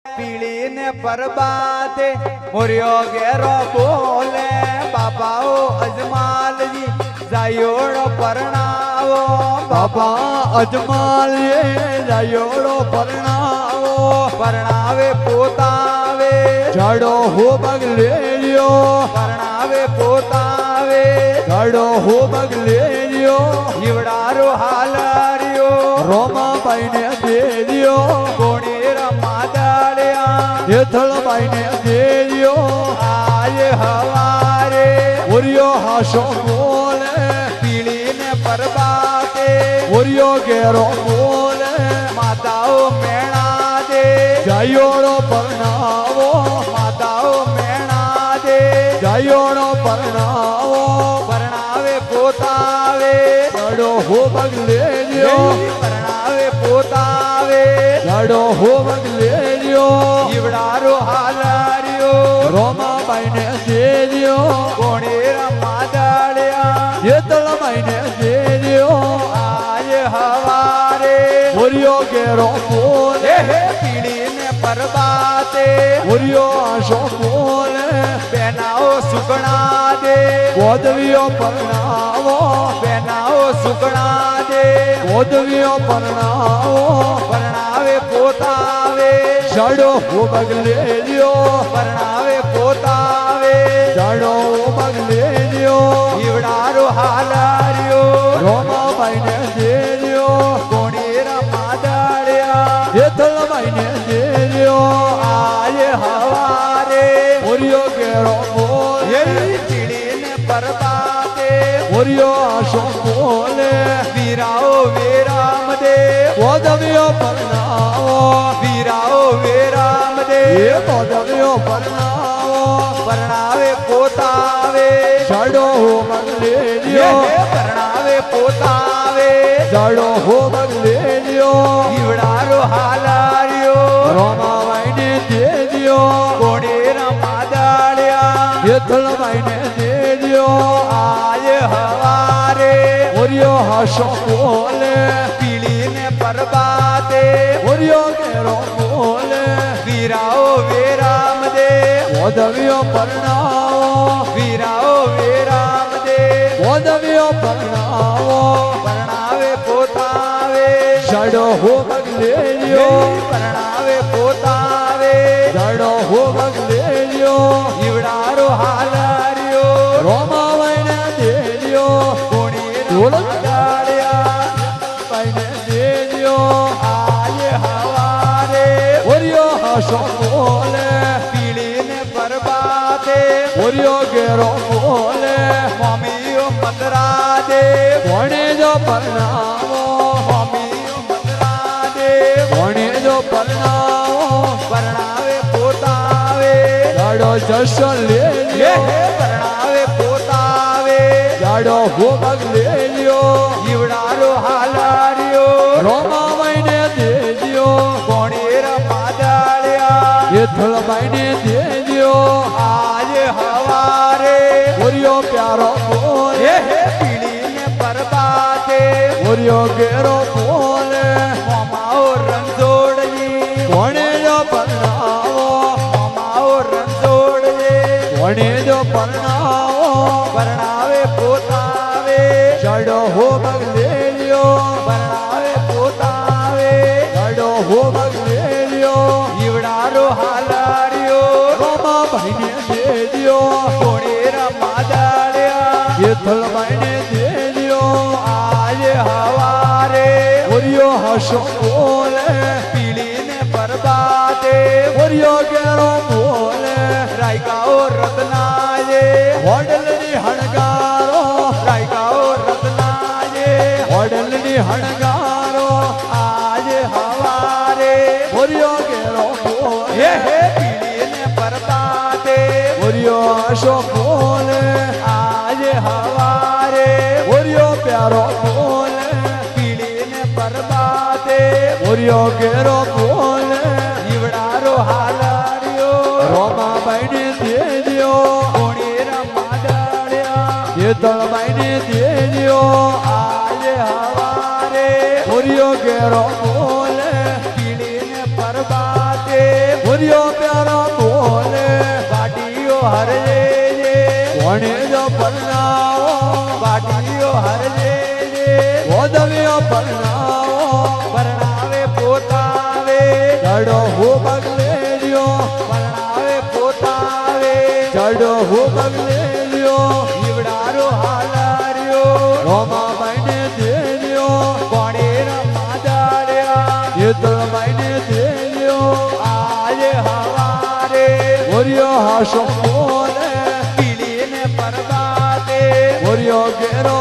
पीली ने परबाते मोरियो गेरो बोले बाबाओ अजमाल जी जायोड़ो परणावो बाबा अजमाल ये जायोड़ो परणावो परणावे पोतावे जाड़ो हो बगले लियो परणावे पोतावे जाड़ो हो बगले लियो हिवड़ारो हालारियो रोमा बाई ने दे दियो कोणी रमादाड़िया येथल बाई ने दे दियो आज हवारे ओरियो हाशो बोले पीली ने परबाते ओरियो गेरो बोले माताओ मेणा दे जायोड़ो परणावो माताओ मेणा दे जायोड़ो परणावो परणावे पोतावे जाड़ो हो बगले लियो परणावे पोतावे जाड़ो हो बगले लियो हिवड़ारो हालारियो रोमा बाई ने दे दियो कोणी रमादाड़िया येतल बाई ने दे दियो आज हवारे ओरियो गेरो बोले पीली ने परबाते ओरियो आशो बोले बेनाओ सुकना दे गोदवियो परणावो बेनाओ सुकना दे गोदवियो परणावो परणावे पोतावे जाड़ो हो बगले लियो परणावे पोतावे जाड़ो हो बगले लियो हिवड़ारो हालारियो रोमा बाई ने दे दियो कोणी रमादाड़िया येतल बाई ने दे दियो आज हवारे ओरियो गेरो बोले पीली ने परबाते ओरियो आशो बोले वीराओ वीराम दे गोदवियो परणावो वीराओ वीराम दे ये गोदवियो परणावो परणावे पोतावे जाड़ो हो बगले लियो परणावे पोतावे जाड़ो हो बगले लियो हिवड़ारो हालारियो रोमा बाई ने दे दियो कोणी रमादाड़िया येतल बाई ने दे दियो आज हवारे ओरियो हाशो बोले पीली ने परबाते ओरियो गेरो बोले वीराओ वीराम दे गोदवियो परणावो वीराओ वीराम दे गोदवियो परणावो परणावे पोतावे जाड़ो हो बगले लियो परणावे पोतावे जाड़ो हो बगले लियो हिवड़ारो हालारियो रोमा बाई ने दे दियो कोणी ढोलक रमादाड़िया बाई ने दे दियो आज हवारे ओरियो हाशो बोले पीली ने परबाते ओरियो गेरो बोले मम्मियो मंदरा दे कोणे जो परणावो मम्मियो मंदरा दे कोणे जो परणावो परणावे पोतावे जाड़ो जशो ले लियो परणावे पोतावे जाड़ो हो बगले लियो हिवड़ारो हालारियो रोमा बाई ने दे दियो कोणी रमादाड़िया येथल बाई ने दे दियो आज हवारे ओरियो प्यारो बोले पीली ने परबाते ओरियो गेरो बोले मामाओ रंजोड़ जी कोणे जो परणावो मामाओ रंजोड़ जी कोणे जो परणावो परणावे पोतावे जाड़ो हो बगले लियो परणावे पोतावे जाड़ो हो बगले लियो हिवड़ारो हालारियो रोमा बाई ने दे दियो कोणी रमादाड़िया येथल बाई ने दे दियो आज हवारे ओरियो हाशो बोले पीली ने परबाते ओरियो गेरो बोले रायकाओ रत्नाजे होडलनी हणगारो रायकाओ रत्नाजे होडलनी हणगारो आज हवारे ओरियो गेरो बोले पीली ने परबाते ओरियो आशो बोले आज हवारे ओरियो प्यारो बोले पीली ने परबाते ओरियो गेरो बोले हिवड़ारो हालारियो रोमा बाई ने दे दियो कोणी रमादाड़िया येतल बाई ने दे दियो आज हवारे ओरियो गेरो बोले पीली ने परबाते હરજે કોણે જો પરણાવો બાટીઓ હરજે ગોદવીઓ પરણાવો પરણાવે પોતાવે જડો હું બગલે રહ્યો પરણાવે પોતાવે જડો હું બગલે રહ્યો જીવડારો હાલાર્યો રોમાબાઈને દે રહ્યો કોણે રમાડ્યા હેતલબાઈને દે રહ્યો આજે હવારે ઓરિયો હાશો બોલે પીળીને પરબાતે ઓરિયો ઘેરો